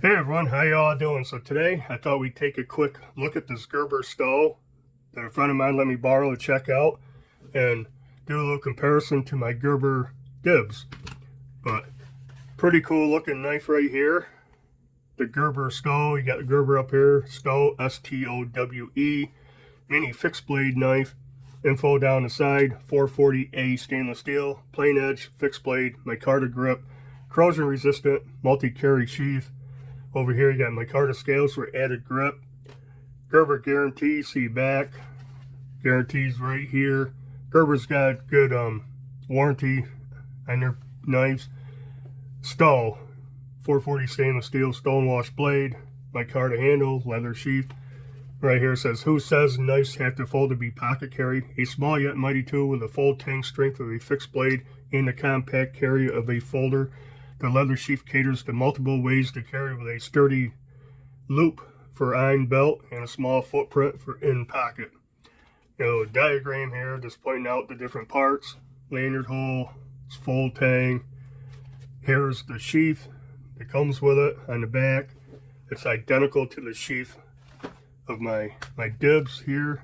Hey everyone, how y'all doing? So today I thought we'd take a quick look at this Gerber Stowe that a friend of mine let me borrow to check out and do a little comparison to my Gerber Dibs. But pretty cool looking knife right here. The Gerber Stowe, you got the Gerber up here, Stowe, S-T-O-W-E, mini fixed blade knife. Info down the side, 440A stainless steel, plain edge, fixed blade, micarta grip, corrosion resistant, multi-carry sheath. Over here you got micarta scales for added grip. Gerber guarantee, see back. Guarantees right here. Gerber's got good warranty on their knives. Stowe, 440 stainless steel stonewash blade, micarta handle, leather sheath. Right here it says, who says knives have to fold to be pocket carry? A small yet mighty tool with a full tang strength of a fixed blade and the compact carry of a folder. The leather sheath caters to multiple ways to carry with a sturdy loop for iron belt and a small footprint for in pocket. Diagram here just pointing out the different parts. Lanyard hole, it's full tang. Here's the sheath that comes with it on the back. It's identical to the sheath of my Dibs here.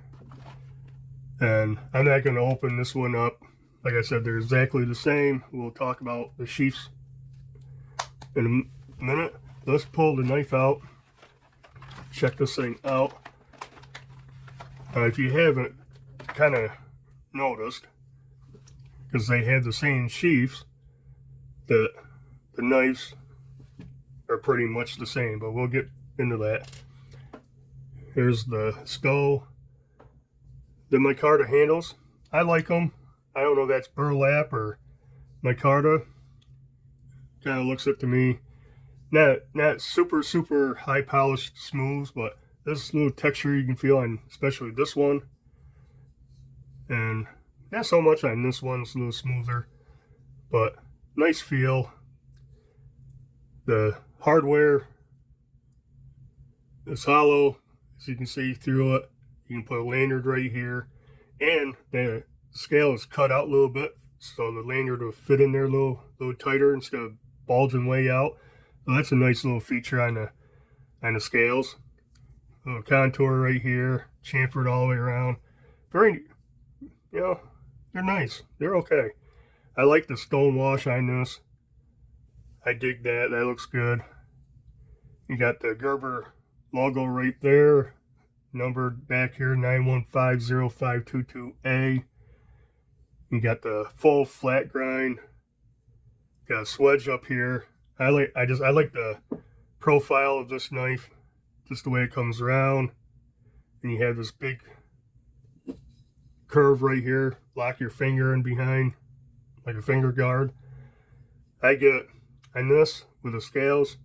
And I'm not going to open this one up. Like I said, they're exactly the same. We'll talk about the sheaths in a minute. Let's pull the knife out, check this thing out. If you haven't kind of noticed, because they have the same sheaths, that the knives are pretty much the same, but we'll get into that. Here's the Stowe. The micarta handles, I like them. I don't know if that's burlap or micarta. Kind of looks it to me, not super high polished smooths, but this little texture you can feel on especially this one, and not so much on this one. It's a little smoother, but nice feel. The hardware is hollow, as you can see through it. You can put a lanyard right here, and the scale is cut out a little bit, so the lanyard will fit in there a little tighter instead of bulging way out. So that's a nice little feature on the scales. Little contour right here, chamfered all the way around. Very, they're nice. They're okay. I like the stone wash on this. I dig that. That looks good. You got the Gerber logo right there, numbered back here, 9150522A. You got the full flat grind. Got a swedge up here. I like the profile of this knife, just the way it comes around. And you have this big curve right here. Lock your finger in behind, like a finger guard. I get on this with the scales,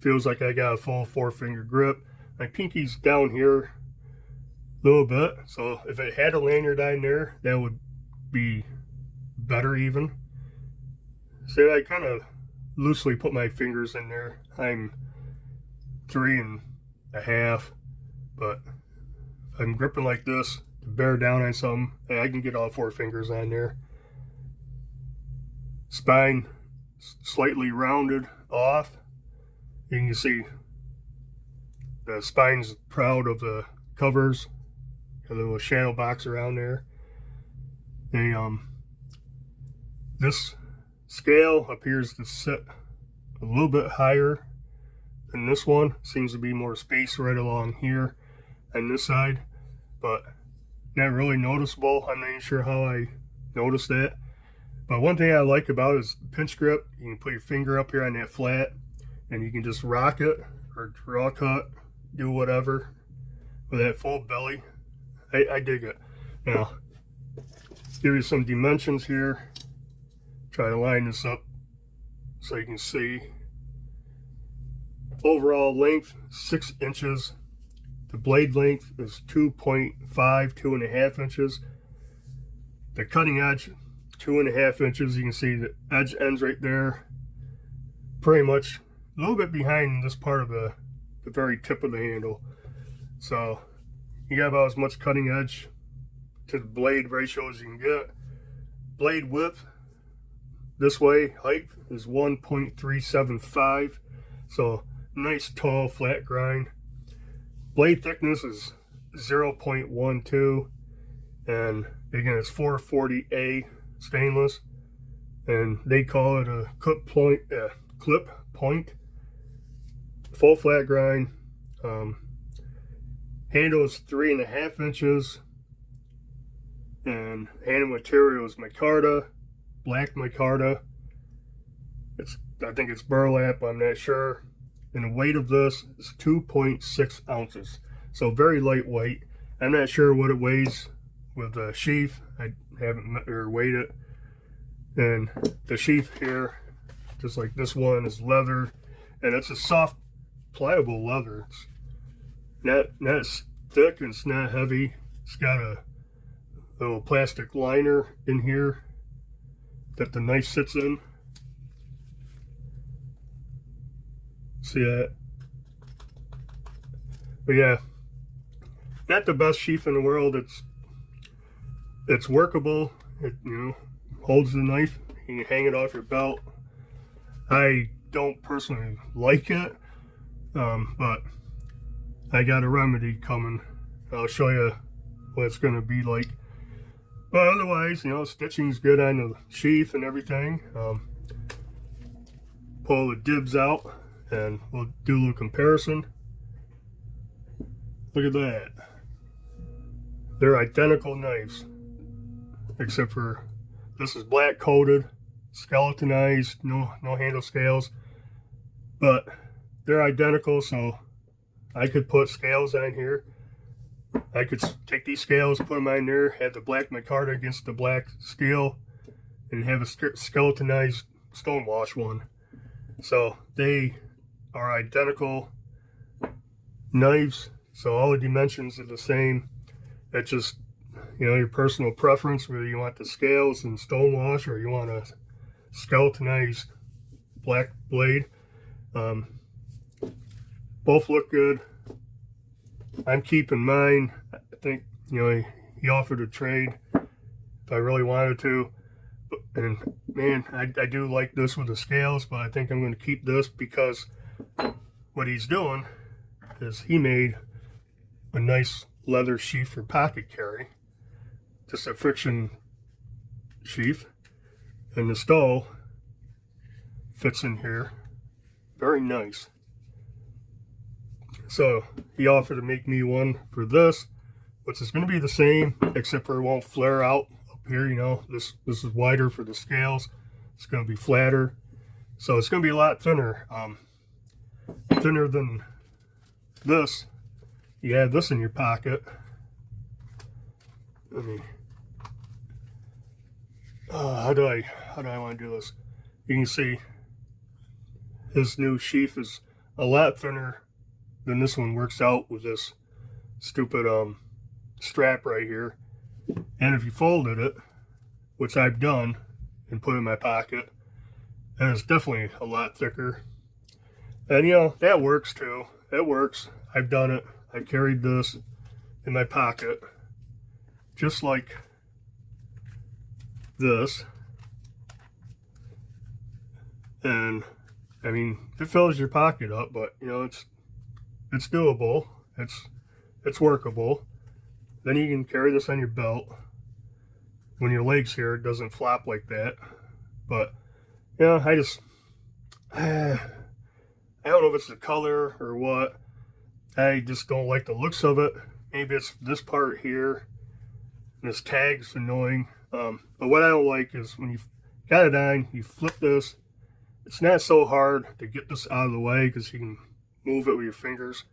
feels like I got a full 4-finger grip. My pinky's down here a little bit, so if it had a lanyard on there, that would be better even. So I kind of loosely put my fingers in there. I'm 3.5, but if I'm gripping like this to bear down on something, I can get all 4 fingers on there. Spine slightly rounded off. You can see the spine's proud of the covers. Got a little shadow box around there. This scale appears to sit a little bit higher than this one. Seems to be more space right along here on this side, but not really noticeable. I'm not even sure how I noticed that. But one thing I like about it is pinch grip. You can put your finger up here on that flat and you can just rock it or draw cut, do whatever with that full belly. I dig it. Now, give you some dimensions here. Try to line this up so you can see. Overall length, 6 inches. The blade length is 2.5 inches. The cutting edge, 2.5 inches. You can see the edge ends right there. Pretty much a little bit behind this part of the very tip of the handle. So you got about as much cutting edge to the blade ratio as you can get. Blade width, this way, height is 1.375. So nice tall flat grind. Blade thickness is 0.12, and again it's 440A stainless, and they call it a clip point. Full flat grind. Handle is 3.5 inches, and handle material is micarta, black micarta. I think it's burlap, I'm not sure. And the weight of this is 2.6 ounces. So very lightweight. I'm not sure what it weighs with the sheath. I haven't weighed it. And the sheath here, just like this one, is leather. And it's a soft, pliable leather. It's not thick and it's not heavy. It's got a little plastic liner in here that the knife sits in. See that? But yeah, not the best sheath in the world. It's workable. It holds the knife. You can hang it off your belt. I don't personally like it, but I got a remedy coming. I'll show you what it's going to be like. But otherwise, stitching's good on the sheath and everything. Pull the dibs out and we'll do a little comparison. Look at that. They're identical knives, except for this is black coated, skeletonized, no handle scales, but they're identical. So I could put scales on here. I could take these scales, put them on there, have the black micarta against the black steel, and have a skeletonized stonewash one. So they are identical knives. So all the dimensions are the same. It's just, your personal preference, whether you want the scales and stonewash or you want a skeletonized black blade. Both look good. I'm keeping mine. I think, he offered a trade if I really wanted to. And man, I do like this with the scales, but I think I'm going to keep this because what he's doing is he made a nice leather sheath for pocket carry. Just a friction sheath. And the Stowe fits in here. Very nice. So he offered to make me one for this, which is going to be the same, except for it won't flare out up here. This is wider for the scales. It's going to be flatter. So it's going to be a lot thinner. Thinner than this. You have this in your pocket. How do I want to do this? You can see his new sheath is a lot thinner than this one works out with this stupid strap right here. And if you folded it, which I've done and put in my pocket, and it's definitely a lot thicker. And that works too. It works. I've done it. I've carried this in my pocket just like this. And it fills your pocket up, but it's doable. It's workable. Then you can carry this on your belt. When your leg's here, it doesn't flop like that. But I don't know if it's the color or what. I just don't like the looks of it. Maybe it's this part here. And this tag's annoying. But what I don't like is when you've got it on, you flip this. It's not so hard to get this out of the way because you can move it with your fingers.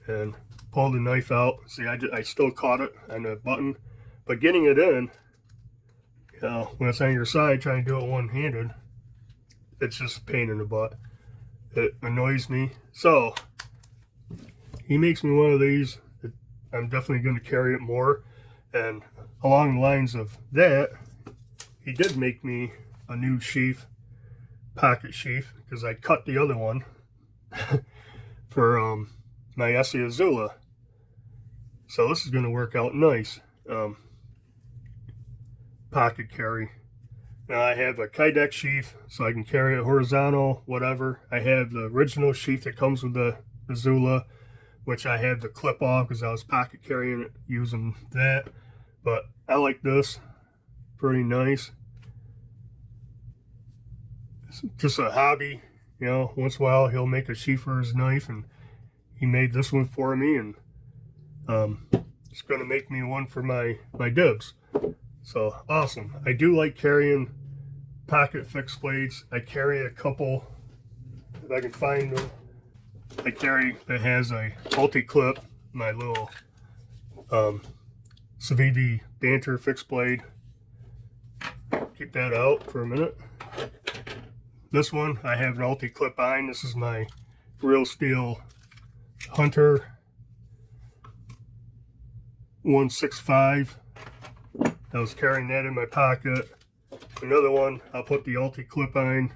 And pull the knife out. See, I still caught it on the button. But getting it in, when it's on your side, trying to do it one-handed, it's just a pain in the butt. It annoys me. So he makes me one of these. I'm definitely going to carry it more. And along the lines of that, he did make me a new sheath, pocket sheath, because I cut the other one for my Essie Azula. So this is going to work out nice. Pocket carry. Now I have a Kydex sheath, so I can carry it horizontal, whatever. I have the original sheath that comes with the Zula, which I had to clip off because I was pocket carrying it using that. But I like this, pretty nice. It's just a hobby, you know. Once in a while he'll make a sheath for his knife, and he made this one for me, and it's gonna make me one for my dibs. So awesome. I do like carrying pocket fixed blades. I carry a couple, if I can find them. I carry that has a multi-clip, my little Civivi Banter fixed blade. Keep that out for a minute. This one I have an multi-clip on. This is my Real Steel Hunter 165. I was carrying that in my pocket. Another one I'll put the multi-clip on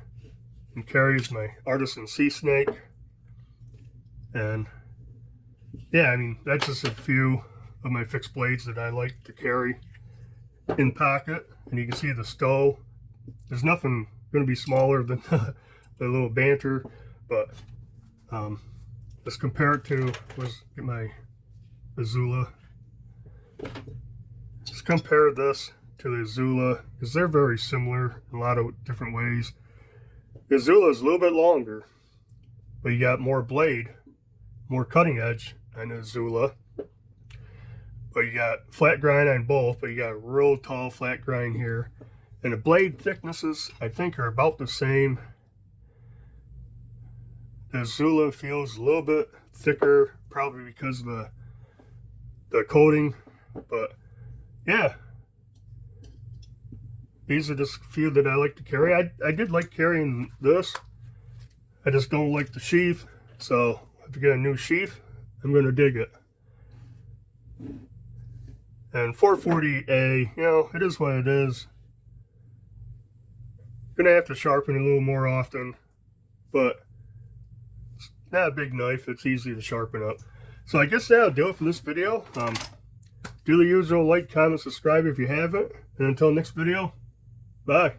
and carries my Artisan Sea Snake. And yeah, I mean, that's just a few of my fixed blades that I like to carry in pocket. And you can see the Stowe. There's nothing going to be smaller than the little Banter, but let's compare it to, let's get my Zula. Let's compare this to the Zula, because they're very similar in a lot of different ways. The Zula is a little bit longer, but you got more blade, more cutting edge on the Zula. But you got flat grind on both, but you got a real tall flat grind here. And the blade thicknesses, I think, are about the same. The Zula feels a little bit thicker, probably because of the coating. But yeah, these are just a few that I like to carry. I did like carrying this. I just don't like the sheath. So if you get a new sheath, I'm going to dig it. And 440A, you know, it is what it is. Gonna have to sharpen it a little more often, but it's not a big knife. It's easy to sharpen up. So I guess that'll do it for this video. Do the usual like, comment, subscribe if you haven't. And until next video, bye.